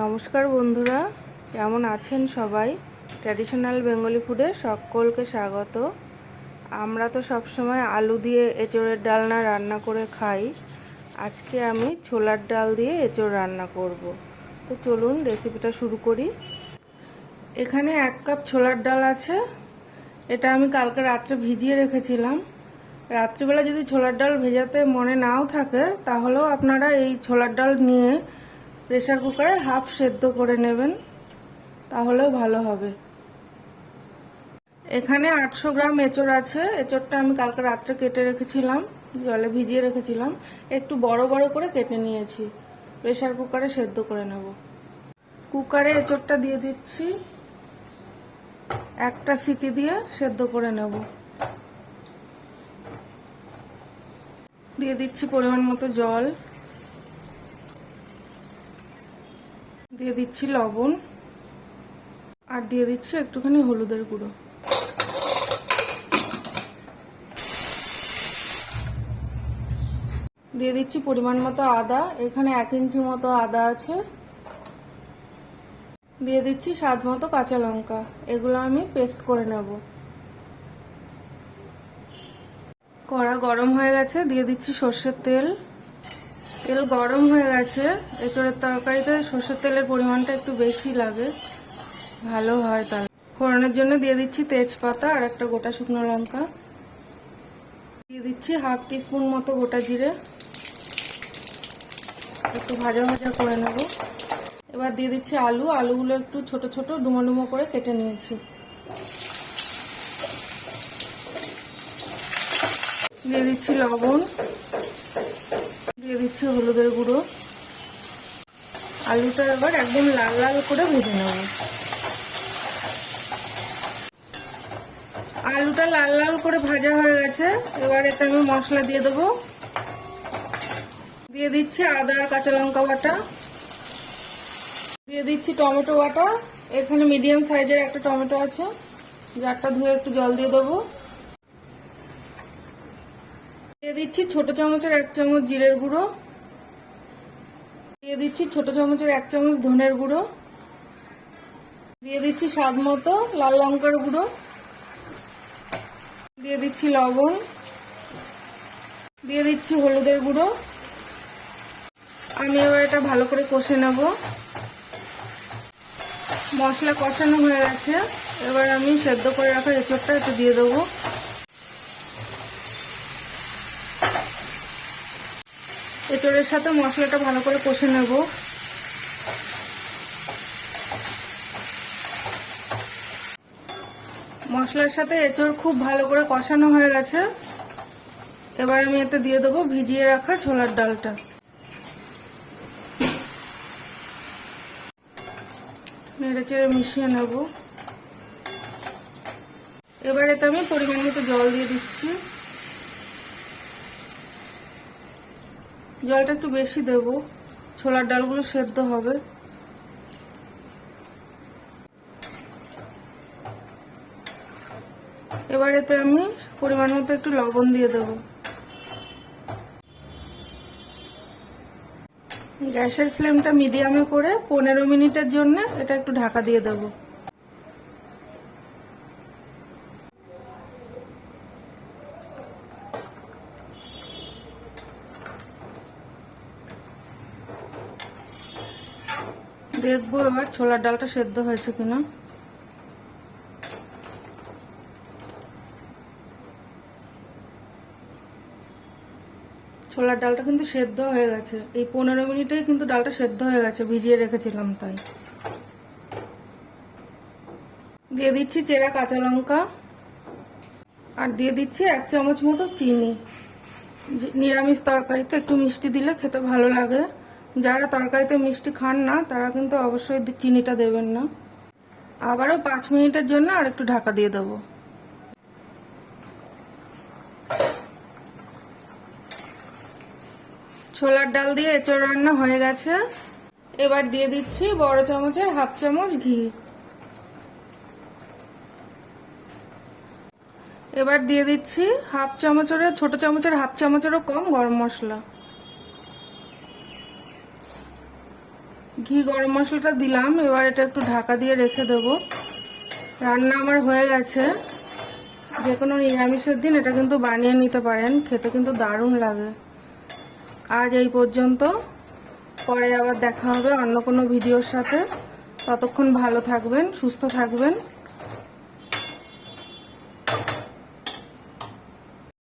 নমস্কার বন্ধুরা, কেমন আছেন সবাই? ট্র্যাডিশনাল বেঙ্গলি ফুডে সকলকে স্বাগত। আমরা তো সবসময় আলু দিয়ে এঁচোড়ের ডালনা রান্না করে খাই। আজকে আমি ছোলার ডাল দিয়ে এঁচোড় রান্না করব। তো চলুন রেসিপিটা শুরু করি। এখানে 1 কাপ ছোলার ডাল আছে। এটা আমি কালকে রাত্রে ভিজিয়ে রেখেছিলাম। রাত্রিবেলা যদি ছোলার ডাল ভেজাতে মনে নাও থাকে তাহলেও আপনারা এই ছোলার ডাল নিয়ে প্রেসার কুকারে হাফ সেদ্ধ করে নেবেন, তাহলেও ভালো হবে। এখানে 800 গ্রাম এঁচোড় আছে। এঁচোড়টা আমি কালকে রাত্রে কেটে রেখেছিলাম, জলে ভিজিয়ে রেখেছিলাম। একটু বড় বড় করে কেটে নিয়েছি, প্রেসার কুকারে সেদ্ধ করে নেব। কুকারে এঁচোড়টা দিয়ে দিচ্ছি, একটা সিটি দিয়ে সেদ্ধ করে নেব। দিয়ে দিচ্ছি পরিমাণ মতো জল, দিয়ে দিচ্ছি লবণ, আর দিয়ে দিচ্ছি একটুখানি হলুদের গুঁড়ো। দিয়ে দিচ্ছি পরিমাণ মতো আদা। এখানে 1 ইঞ্চি মতো আদা আছে। দিয়ে দিচ্ছি স্বাদ মতো কাঁচা লঙ্কা। এগুলো আমি পেস্ট করে নেব। কড়া গরম হয়ে গেছে, দিয়ে দিচ্ছি সর্ষের তেল। তেল গরম হয়ে গেছে। এঁচোড়ের তরকারিতে সর্ষের তেলের পরিমাণটা একটু বেশি লাগে, ভালো হয়। তার ফোড়নের জন্য দিয়ে দিচ্ছি তেজপাতা আর একটা গোটা শুকনো লঙ্কা। দিয়ে দিচ্ছি হাফ টিস্পুন মতো গোটা জিরে। একটু ভাজা ভাজা করে নেব। এবার দিয়ে দিচ্ছি আলুগুলো একটু ছোট ছোট ডুমো ডুমো করে কেটে নিয়েছি। দিয়ে দিচ্ছি লবণ, দিয়ে দিচ্ছি হলুদের গুঁড়ো। আলুটা এবার একদম লাল লাল করে ভেজে নেব। আলুটা লাল লাল করে ভাজা হয়ে গেছে। এবার এতে আমি মশলা দিয়ে দেবো। দিয়ে দিচ্ছি আদা আর কাঁচা লঙ্কা বাটা। দিয়ে দিচ্ছি টমেটো বাটা। এখানে মিডিয়াম সাইজের একটা টমেটো আছে, যারটা ধুয়ে একটু জল দিয়ে দেবো। দিয়ে দিচ্ছি ছোট চামচের 1 চামচ জিরের গুঁড়ো। দিয়ে দিচ্ছি ছোট চামচের 1 চামচ ধনের গুঁড়ো। দিয়ে দিচ্ছি স্বাদ মতো লাল লঙ্কার গুঁড়ো। দিয়ে দিচ্ছি লবণ। দিয়ে দিচ্ছি হলুদের গুঁড়ো। আমি এবার এটা ভালো করে কষে নেব। মশলা কষানো হয়ে গেছে। এবার আমি সেদ্ধ করে রাখা এঁচোড়টা একটু দিয়ে দেবো। এঁচোড়ের সাথে মশলাটা ভালো করে কষে নেব। মশলার সাথে এঁচোড় খুব ভালো করে কষানো হয়ে গেছে। এবার আমি এতে দিয়ে দেবো ভিজিয়ে রাখা ছোলার ডালটা। নেড়ে চেড়ে মিশিয়ে নেব। এবার এতে আমি পরিমাণ মতো জল দিয়ে দিচ্ছি। জলটা একটু বেশি দেব, ছোলার ডালগুলো সেদ্ধ হবে। এবার এতে আমি পরিমাণ মতো একটু লবণ দিয়ে দেব। গ্যাসের ফ্লেমটা মিডিয়ামে করে 15 মিনিটের জন্য এটা একটু ঢাকা দিয়ে দেব। দেখবো এবার ছোলার ডালটা সেদ্ধ হয়েছে কিনা। ছোলার ডালটা কিন্তু সেদ্ধ হয়ে গেছে। এই 15 মিনিটেই কিন্তু ডালটা সেদ্ধ হয়ে গেছে, ভিজিয়ে রেখেছিলাম তাই। দিয়ে দিচ্ছি চেরা কাঁচা লঙ্কা, আর দিয়ে দিচ্ছি 1 চামচ মতো চিনি। নিরামিষ তরকারিতে একটু মিষ্টি দিলে খেতে ভালো লাগে। যারা তরকারিতে মিষ্টি খান না তারা কিন্তু অবশ্যই চিনিটা দেবেন না। আবারও 5 মিনিটের জন্য আর একটু ঢাকা দিয়ে দেবো। ছোলার ডাল দিয়ে এঁচোড় রান্না হয়ে গেছে। এবার দিয়ে দিচ্ছি বড় চামচের হাফ চামচ ঘি। এবার দিয়ে দিচ্ছি ছোট চামচের হাফ চামচেরও কম গরম মশলা। ঘি গরম মশলাটা দিলাম, এবার এটা একটু ঢাকা দিয়ে রেখে দেব। রান্না আমার হয়ে গেছে। যে কোনো নিরামিষের দিন এটা কিন্তু বানিয়ে নিতে পারেন, খেতে কিন্তু দারুণ লাগে। আজ এই পর্যন্ত, পরে আবার দেখা হবে অন্য কোনো ভিডিওর সাথে। ততক্ষণ ভালো থাকবেন, সুস্থ থাকবেন।